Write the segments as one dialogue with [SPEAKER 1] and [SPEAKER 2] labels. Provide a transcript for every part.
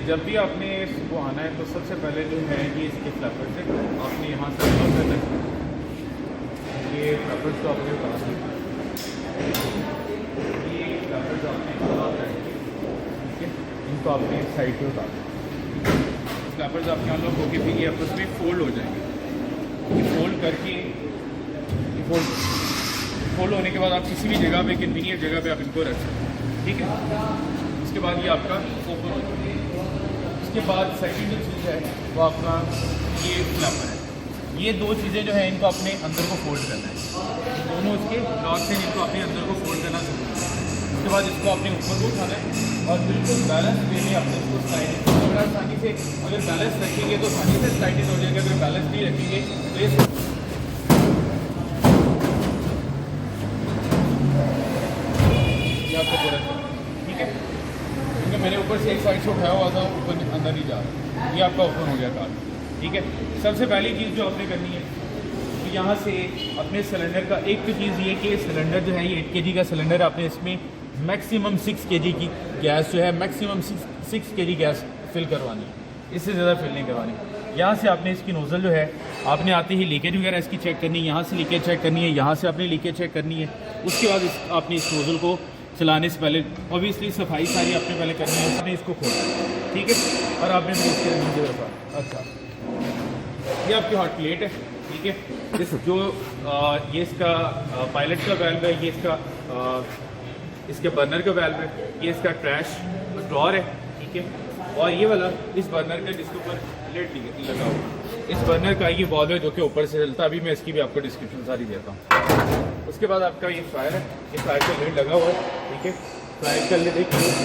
[SPEAKER 1] जब भी आपने इसको आना है तो सबसे पहले जो है ये इसके फ्लैपर से आपने यहाँ से अनलॉक करना है। ये फ्लैपर्स को आपने उतार दिया, ये फ्लैपर्स आपने अनलॉक करेंगे, ठीक है। इनको आपने साइड पे उतार दिया, फ्लैपर्स आपके अनलॉक होके फिर ये आपस में फोल्ड हो जाएंगे। ये फोल्ड करके फोल्ड होने के बाद आप किसी भी जगह पे कन्वीनियंट जगह पे आप इनको रख सकते हैं, ठीक है। उसके बाद ये आपका ओपन हो जाएगा। उसके बाद सेकंड जो चीज़ है वो आपका ये फ्लैपर है। ये दो चीज़ें जो है इनको अपने अंदर को फोल्ड करना है, दोनों इसके डॉट से इनको अपने अंदर को फोल्ड करना जरूरी है। उसके बाद इसको अपने ऊपर को उठाना है और बिल्कुल बैलेंस वे में अपने इसको स्लाइड अगर आसानी से अगर बैलेंस रखेंगे तो आसानी से स्लाइडिंग हो जाएगा। अगर बैलेंस नहीं रखेंगे तो ये आपको पूरा ठीक है, क्योंकि मैंने ऊपर से एक साइड से उठाया हुआ था, ऊपर अंदर नहीं जा रहा। ये आपका ओपन हो गया कार, ठीक है। सबसे पहली चीज़ जो आपने करनी है तो यहाँ से अपने सिलेंडर का एक तो चीज़ ये कि सिलेंडर जो है ये 8 kg का सिलेंडर, आपने इसमें मैक्सिमम 6 kg की गैस जो है मैक्सिमम 6 kg गैस फिल करवानी है, इससे ज़्यादा फिल नहीं करवानी। यहाँ से आपने इसकी नोज़ल जो है आपने आते ही लीकेज वगैरह इसकी चेक करनी है, यहाँ से लीकेज चेक करनी है, यहाँ से आपने लीकेज चेक करनी है। उसके बाद आपने इस नोज़ल को चलाने से पहले ऑब्वियसली सफाई सारी आपने पहले करनी है, उसने इसको खोलना, ठीक है। और आपने इसके नीचे रखा, अच्छा ये आपकी हॉट प्लेट है, ठीक है। इस जो ये इसका पायलट का वैल्व है, ये इसका इसके बर्नर का वैल्व है, ये इसका ट्रैश ड्रॉर है, ठीक है। और ये वाला इस बर्नर का जिसके ऊपर लेड लगा हुआ, इस बर्नर का ये वॉल्व है जो कि ऊपर से चलता है। अभी मैं इसकी भी आपको डिस्क्रिप्शन सारी देता हूँ। उसके बाद आपका ये फायर है, ये फायर का लेड लगा हुआ है, ठीक है। फायर का लेड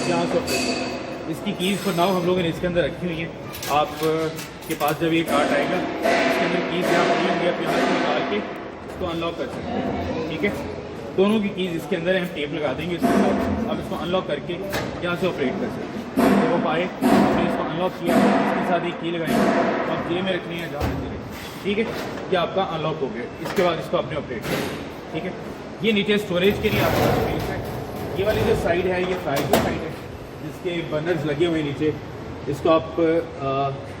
[SPEAKER 1] यहाँ से ऑपरेट होता है। इसकी कीज़ फॉर नाउ हम लोगों ने इसके अंदर रखी हुई है। आपके पास जब ये कार्ड आएगा इसके अंदर कीज़ यहाँ पड़ी होंगी, आप यहाँ से निकाल के इसको अनलॉक कर सकते हैं, ठीक है। दोनों की कीज़ इसके अंदर हम टेप लगा देंगे इसके साथ, आप इसको अनलॉक करके यहाँ से ऑपरेट कर सकते हैं। जब वो पाए आपने इसको अनलॉक किया, इसके साथ एक की लगाएंगे, आप जेब में रखनी है जहाँ से, ठीक है। ये आपका अनलॉक हो गया। इसके बाद इसको आपने ऑपरेट किया, ठीक है। ये नीचे स्टोरेज के लिए आपका स्पेस है। ये वाली जो साइड है ये फायर की साइड है जिसके बर्नर्स लगे हुए हैं नीचे। इसको आप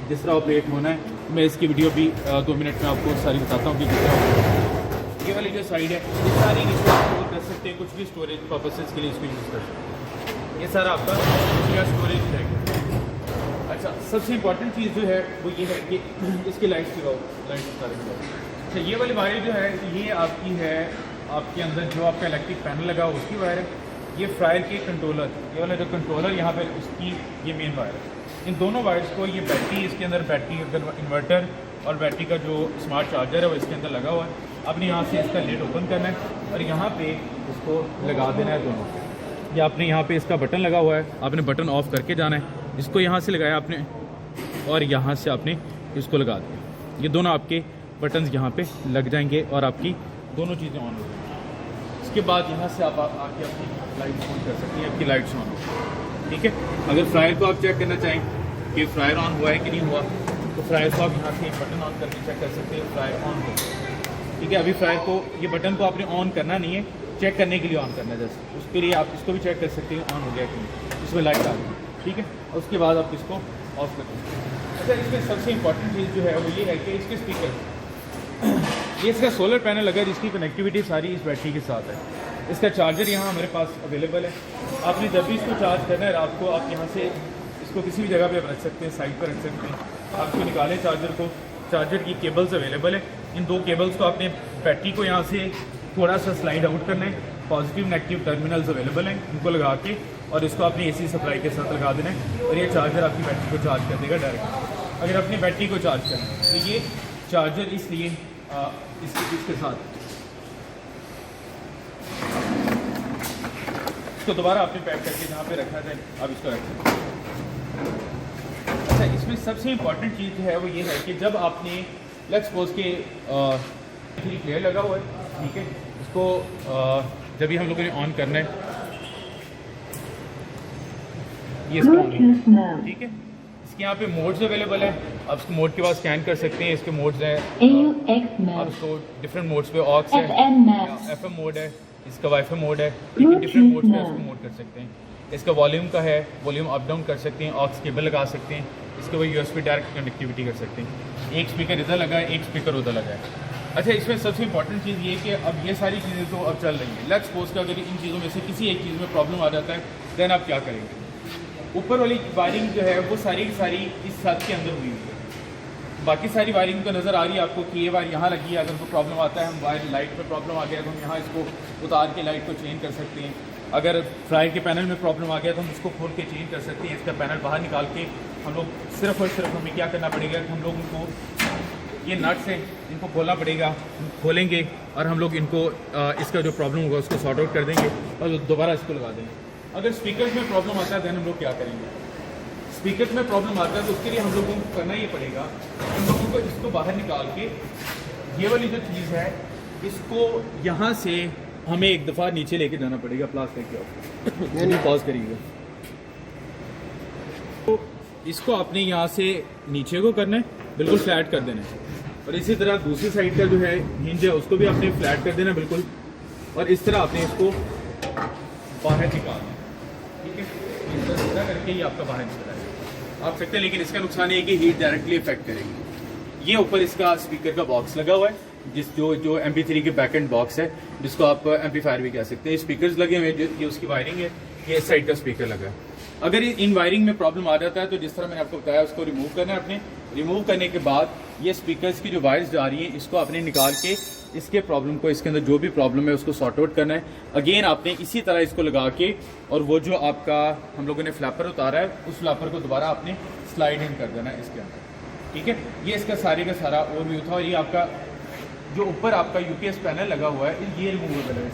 [SPEAKER 1] जिस तरह ऑपरेट होना है, मैं इसकी वीडियो भी 2 मिनट में आपको सारी बताता हूँ कि किस तरह। ये वाली जो साइड है ये सारी नीचे स्टोर कर सकते हैं, कुछ भी स्टोरेज पर्पसेस के लिए इसको यूज़ कर सकते हैं। ये सारा आपका स्टोरेज है। अच्छा, सबसे इम्पॉर्टेंट चीज़ जो है वो ये है कि इसकी लाइट्स लगाओ, लाइट्स सारे लगाओ। अच्छा, ये वाली वायर जो है ये आपकी है, आपके अंदर जो आपका इलेक्ट्रिक पैनल लगा हुआ उसकी वायर है। ये फ्रायर के कंट्रोलर, ये वाला जो कंट्रोलर यहाँ पे उसकी ये मेन वायर है। इन दोनों वायर्स को ये बैटरी, इसके अंदर बैटरी इन्वर्टर और बैटरी का जो स्मार्ट चार्जर है वो इसके अंदर लगा हुआ है। आपने यहाँ से इसका लेड ओपन करना है और यहाँ पे इसको लगा देना है दोनों पे। ये आपने यहाँ पे इसका बटन लगा हुआ है, आपने बटन ऑफ करके जाना है। इसको यहाँ से लगाया आपने और यहाँ से आपने इसको लगा दिया। ये दोनों आपके बटन्स यहाँ पे लग जाएंगे और आपकी दोनों चीज़ें ऑन हो जाएंगी। इसके बाद यहाँ से आप आके अपनी लाइट्स ऑन कर सकती हैं, आपकी लाइट्स ऑन हो, ठीक है। अगर फ्रायर को आप चेक करना चाहें कि फ्रायर ऑन हुआ है कि नहीं हुआ, तो फ्रायर को आप यहाँ से बटन ऑन करके चेक कर सकते हैं फ्रायर ऑन हो, ठीक है। अभी फ्रायर को ये बटन को आपने ऑन करना नहीं है, चेक करने के लिए ऑन करना है जैसे, उसके लिए आप इसको भी चेक कर सकते हैं ऑन हो गया कि नहीं, इसमें लाइट आ गई, ठीक है। और उसके बाद आप इसको ऑफ कर सकते हैं। अच्छा, इसमें सबसे इंपॉर्टेंट चीज़ जो है वो ये है कि इसके स्पीकर, ये इसका सोलर पैनल लगा है जिसकी कनेक्टिविटी सारी इस बैटरी के साथ है। इसका चार्जर यहाँ हमारे पास अवेलेबल है। आपने जब भी इसको चार्ज करना है रात को, आप यहाँ से इसको किसी भी जगह पे रख सकते हैं, साइड पर रख सकते हैं। आप इसको निकालें चार्जर को, चार्जर की केबल्स अवेलेबल है। इन 2 केबल्स को आपने बैटरी को यहाँ से थोड़ा सा स्लाइड आउट करना है, पॉजिटिव नेगेटिव टर्मिनल्स अवेलेबल हैं, इनको लगा के और इसको अपनी AC सप्लाई के साथ लगा देना है और ये चार्जर आपकी बैटरी को चार्ज कर देगा डायरेक्ट। अगर अपनी बैटरी को चार्ज करना है तो ये चार्जर इसलिए इसके साथ इसको दोबारा आपने पैक करके जहाँ पे रखा जाए आप इसको रख सकते हैं। अच्छा, इसमें सबसे इम्पॉर्टेंट चीज़ जो है वो ये है कि जब आपने लेट्स सपोज के फ्लेयर लगा हुआ है, ठीक है। इसको जब भी हम लोगों ने ऑन करना है, ये इसको ऑन, ठीक है। इसके यहाँ पे मोड्स अवेलेबल है, आप इसको मोड के बाद स्कैन कर सकते हैं। इसके मोड्स हैं, आप इसको डिफरेंट मोड्स पे ऑक्स है, FM मोड है, इसका वाईफाई मोड है, डिफरेंट मोड्स पे इसको मोड कर सकते हैं। इसका वॉल्यूम का है, वॉल्यूम अप डाउन कर सकते हैं, ऑक्स केबल लगा सकते हैं, इसके बाद USB डायरेक्ट कनेक्टिविटी कर सकते हैं। एक स्पीकर इधर लगा है, एक स्पीकर उधर लगा है। अच्छा, इसमें सबसे इंपॉर्टेंट चीज़ ये है कि अब ये सारी चीज़ें तो अब चल रही हैं। लेट्स सपोज का अगर इन चीज़ों में से किसी एक चीज़ में प्रॉब्लम आ जाता है, देन आप क्या करेंगे? ऊपर वाली वायरिंग जो है वो सारी की सारी इस छत के अंदर हुई हुई है। बाकी सारी वायरिंग तो नज़र आ रही है आपको कि ये वायर यहाँ लगी है। अगर कोई प्रॉब्लम आता है, हम वायर लाइट में प्रॉब्लम आ गया तो हम यहाँ इसको उतार के लाइट को चेंज कर सकते हैं। अगर फ्रायर के पैनल में प्रॉब्लम आ गया तो हम उसको खोल के चेंज कर सकते हैं। इसका पैनल बाहर निकाल के हम लोग सिर्फ और सिर्फ हमें क्या करना पड़ेगा कि हम लोग उनको ये नट्स हैं इनको खोलना पड़ेगा, खोलेंगे और हम लोग इनको इसका जो प्रॉब्लम होगा उसको सॉर्ट आउट कर देंगे और दोबारा इसको लगा देंगे। अगर स्पीकर में प्रॉब्लम आता है दैन हम लोग क्या करेंगे? स्पीकर में प्रॉब्लम आता है तो उसके लिए हम लोगों को करना ये पड़ेगा, हम लोगों को इसको बाहर निकाल के ये वाली जो चीज़ है इसको यहाँ से हमें एक दफ़ा नीचे लेके जाना पड़ेगा प्लास्टिक के ऊपर। यानी पॉज करिएगा, तो इसको आपने यहाँ से नीचे को करना है, बिल्कुल फ्लैट कर देना है। और इसी तरह दूसरी साइड का जो है हिंज है उसको भी आपने फ्लैट कर देना बिल्कुल, और इस तरह आपने इसको बाहर निकालना है। ठीक है, इस तरह करके ही आपका बाहर निकल आएगा। आप सकते हैं, लेकिन इसका नुकसान ये है कि हीट डायरेक्टली इफेक्ट करेगी। ये ऊपर इसका स्पीकर का बॉक्स लगा हुआ है, जो MP3 के बैक एंड बॉक्स है, जिसको आप एम्पलीफायर भी कह सकते हैं। स्पीकर्स लगे हुए हैं, ये उसकी वायरिंग है, ये इस साइड का स्पीकर लगा है। अगर इन वायरिंग में प्रॉब्लम आ जाता है तो जिस तरह मैंने आपको बताया उसको रिमूव करना है अपने। रिमूव करने के बाद ये स्पीकर्स की जो वायर्स जा रही हैं इसको आपने निकाल के इसके प्रॉब्लम को, इसके अंदर जो भी प्रॉब्लम है उसको सॉर्ट आउट करना है। अगेन आपने इसी तरह इसको लगा के, और वो जो आपका हम लोगों ने फ्लैपर उतारा है उस फ्लैपर को दोबारा आपने स्लाइड इन कर देना है इसके अंदर। ठीक है, ये इसका सारे का सारा ओवरव्यू था। और ये आपका जो ऊपर आपका UPS पैनल लगा हुआ है ये रिमूवेबल है।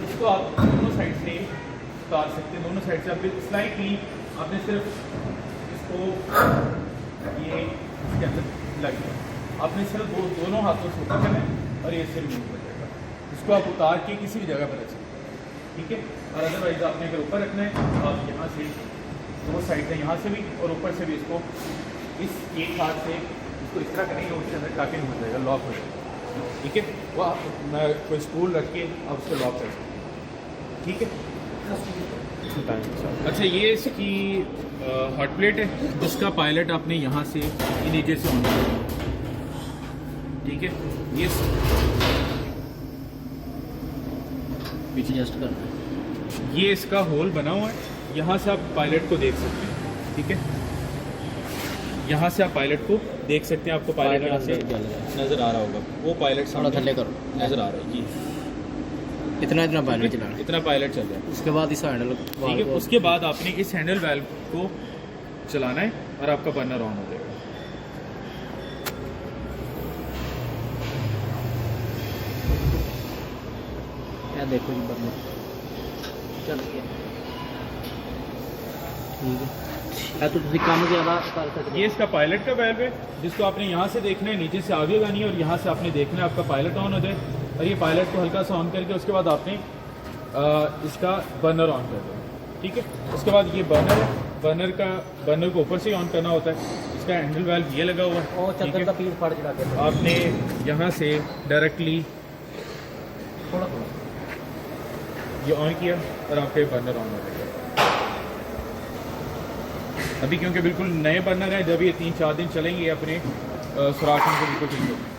[SPEAKER 1] इसको आप दोनों साइड से उतार सकते हैं, दोनों साइड से आप स्लाइटली आपने सिर्फ इसको ये इसके अंदर लग गया, आपने सिर्फ दोनों हाथों से ऊपर करना है और ये से रिमूव कर देगा। इसको आप उतार के किसी भी जगह पर रख सकते हैं। ठीक है, और अदरवाइज आपने अगर ऊपर रखना है तो आप यहाँ से दो साइड से, यहाँ से भी और ऊपर से भी इसको इस एक हाथ से इसको इस तरह करेंगे, उसके अंदर टाके नहीं हो जाएगा, लॉक हो जाएगा। ठीक है, वो आप कोई स्टूल रख के आप उसको लॉक कर सकते हैं। ठीक है, अच्छा ये इसकी हॉट प्लेट है जिसका पायलट आपने यहाँ से नीचे से ऑन करना। ठीक है, ये
[SPEAKER 2] पीछे जस्ट करना है।
[SPEAKER 1] ये इसका होल बना हुआ है, यहाँ से आप पायलट को देख सकते हैं। ठीक है, यहाँ से आप पायलट को देख सकते हैं, आपको पायलट यहाँ से नज़र आ रहा होगा, वो पायलट
[SPEAKER 2] थोड़ा थल्ले करो,
[SPEAKER 1] नज़र आ रहा है जी।
[SPEAKER 2] इतना पायलट चला रहा है,
[SPEAKER 1] इतना पायलट चल रहा है।
[SPEAKER 2] उसके बाद इस हैंडल,
[SPEAKER 1] ठीक है, उसके बाद आपने इस हैंडल वाल्व को चलाना है और आपका बर्नर ऑन हो जाएगा।
[SPEAKER 2] क्या देखो जी, बर्नर चल गया। ठीक है, तो तुम काम ज़्यादा कर सकते हैं।
[SPEAKER 1] ये इसका पायलट का वाल्व है जिसको आपने यहाँ से देखना है, नीचे से आगे लगानी है और यहाँ से आपने देखना है आपका पायलट ऑन हो जाए। और ये पायलट को हल्का सा ऑन करके उसके बाद आपने इसका बर्नर ऑन कर देना। ठीक है, उसके बाद ये बर्नर है, बर्नर को ऊपर से ऑन करना होता है। इसका हैंडल वाल्व ये लगा हुआ है,
[SPEAKER 2] और चद्दर का पीस फाड़ चला के
[SPEAKER 1] आपने यहाँ से डायरेक्टली
[SPEAKER 2] थोड़ा
[SPEAKER 1] ये ऑन किया और आपके बर्नर ऑन हो जाएगा। अभी क्योंकि बिल्कुल नए बर्नर है, जब ये 3-4 दिन चलेंगे अपने सुराख इनको बिल्कुल ठीक होगा,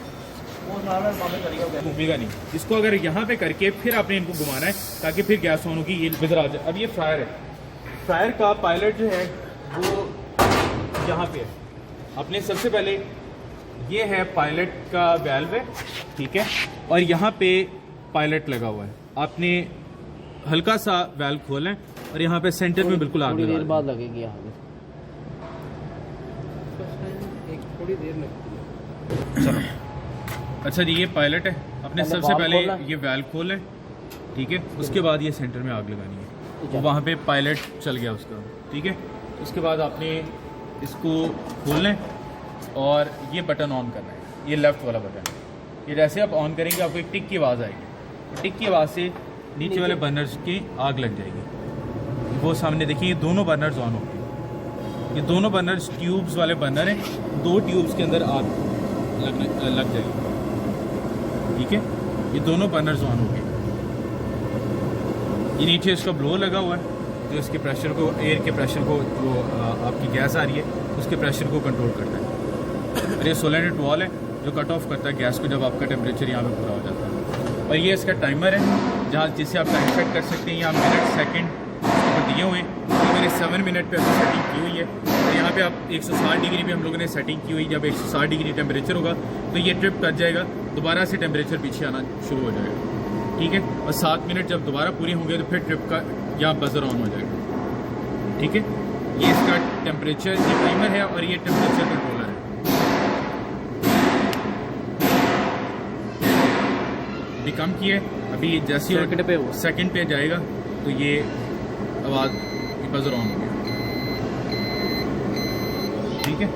[SPEAKER 1] घूमेगा नहीं। इसको अगर यहाँ पे करके फिर आपने इनको घुमाना है ताकि फिर गैस ऑन होगी, ये इधर आ जाए। अब ये फ्रायर है, फ्रायर का पायलट जो है वो यहाँ पे है। आपने सबसे पहले ये है पायलट का वाल्व है, ठीक है, और यहाँ पे पायलट लगा हुआ है। आपने हल्का सा वाल्व खोलें और यहाँ पे सेंटर में बिल्कुल आग लगा
[SPEAKER 2] देर बाद लगेगी यहाँ पे, थोड़ी देर में।
[SPEAKER 1] अच्छा जी, ये पायलट है। आपने सबसे पहले ये वाल्व खोलें, ठीक है, उसके बाद ये सेंटर में आग लगानी है, तो वहाँ पे पायलट चल गया उसका। ठीक है, उसके बाद आपने इसको खोल लें और ये बटन ऑन करना है, ये लेफ़्ट वाला बटन। ये जैसे आप ऑन करेंगे आपको एक टिक की आवाज़ आएगी, तो टिक की आवाज़ से नीचे वाले बर्नर्स की आग लग जाएगी। वो सामने देखिए, ये दोनों बर्नर्स ऑन हो गए। ये दोनों बर्नर्स ट्यूब्स वाले बर्नर हैं, 2 ट्यूब्स के अंदर आग लग जाएगी। ठीक है, ये दोनों बर्नर्स ऑन हो गए। ये नीचे इसका ब्लोअर लगा हुआ है, जो इसके प्रेशर को, एयर के प्रेशर को, जो आपकी गैस आ रही है उसके प्रेशर को कंट्रोल करता है। और ये सोलेनोइड वाल्व है जो कट ऑफ करता है गैस को जब आपका टेम्परेचर यहाँ पे पूरा हो जाता है। और ये इसका टाइमर है जहाँ जिससे आप टाइम सेट कर सकते हैं। यहाँ मिनट सेकंड ऊपर दिए हुए हैं, तो मैंने 7 मिनट पे अपनी सेटिंग की हुई है। तो यहाँ पे आप 160 डिग्री पे हम लोगों ने सेटिंग की हुई। जब 160 डिग्री टेम्परेचर होगा तो ये ट्रिप कर जाएगा, दोबारा से टेम्परेचर पीछे आना शुरू हो जाएगा, ठीक है। और 7 मिनट जब दोबारा पूरे होंगे तो फिर ट्रिप का यहाँ बजर ऑन हो जाएगा, ठीक है। ये इसका टेम्परेचर, ये टाइमर है और ये टेम्परेचर कंट्रोलर है। अभी कम किए, अभी जैसे सेकंड पे जाएगा तो ये आवाज़ बजर ऑन हो गया, ठीक है।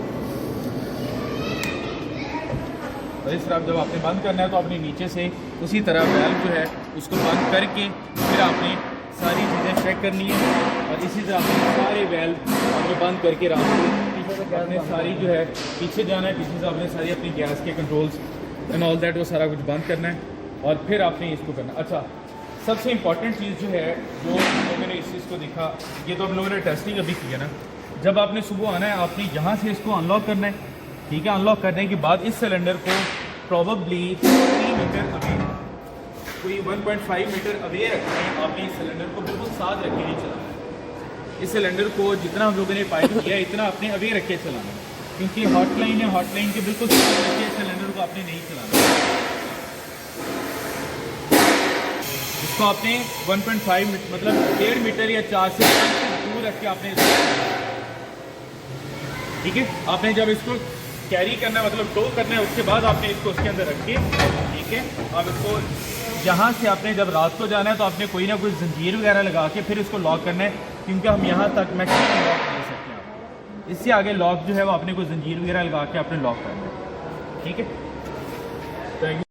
[SPEAKER 1] और इस तरह जब आपने बंद करना है तो आपने नीचे से उसी तरह वेल्व जो है उसको बंद करके फिर आपने सारी चीज़ें चेक करनी है। और इसी तरह आपने सारे वेल्व आपने बंद करके पीछे से आपने सारी जो है पीछे जाना है, पीछे से आपने सारी अपनी गैस के कंट्रोल्स एंड ऑल दैट वो सारा कुछ बंद करना है और फिर आपने इसको करना। अच्छा, सबसे इम्पॉर्टेंट चीज़ जो है जो लोगों ने इस चीज़ को देखा, ये तो हम लोगों ने टेस्टिंग अभी की है ना, जब आपने सुबह आना है आपने यहाँ से इसको अनलॉक करना है, ठीक है। अनलॉक करने के बाद इस सिलेंडर को प्रॉबली 3 मीटर अवे, कोई 1.5 मीटर अवे रखना है। आपने इस सिलेंडर को बिल्कुल साथ रखे नहीं चलाना है। इस सिलेंडर को जितना हम लोगों ने पाइप किया इतना आपने अवे रखे चलाना है, क्योंकि हॉटलाइन है, हॉटलाइन के बिल्कुल साथ रखे सिलेंडर को आपने नहीं चलाना है। इसको आपने 1.5 मतलब 1.5 मीटर या 4 से 5 फीट दूर रख के आपने, ठीक है। आपने जब इसको कैरी करना है मतलब टो करना है उसके बाद आपने इसको उसके अंदर रख के, ठीक है। अब इसको यहाँ से आपने जब रात को जाना है तो आपने कोई ना कोई जंजीर वगैरह लगा के फिर इसको लॉक करना है, क्योंकि हम यहाँ तक मैक्सिमम लॉक दे सकते हैं। इससे आगे लॉक जो है वो आपने कोई जंजीर वगैरह लगा के आपने लॉक करना है, ठीक है। Thank you.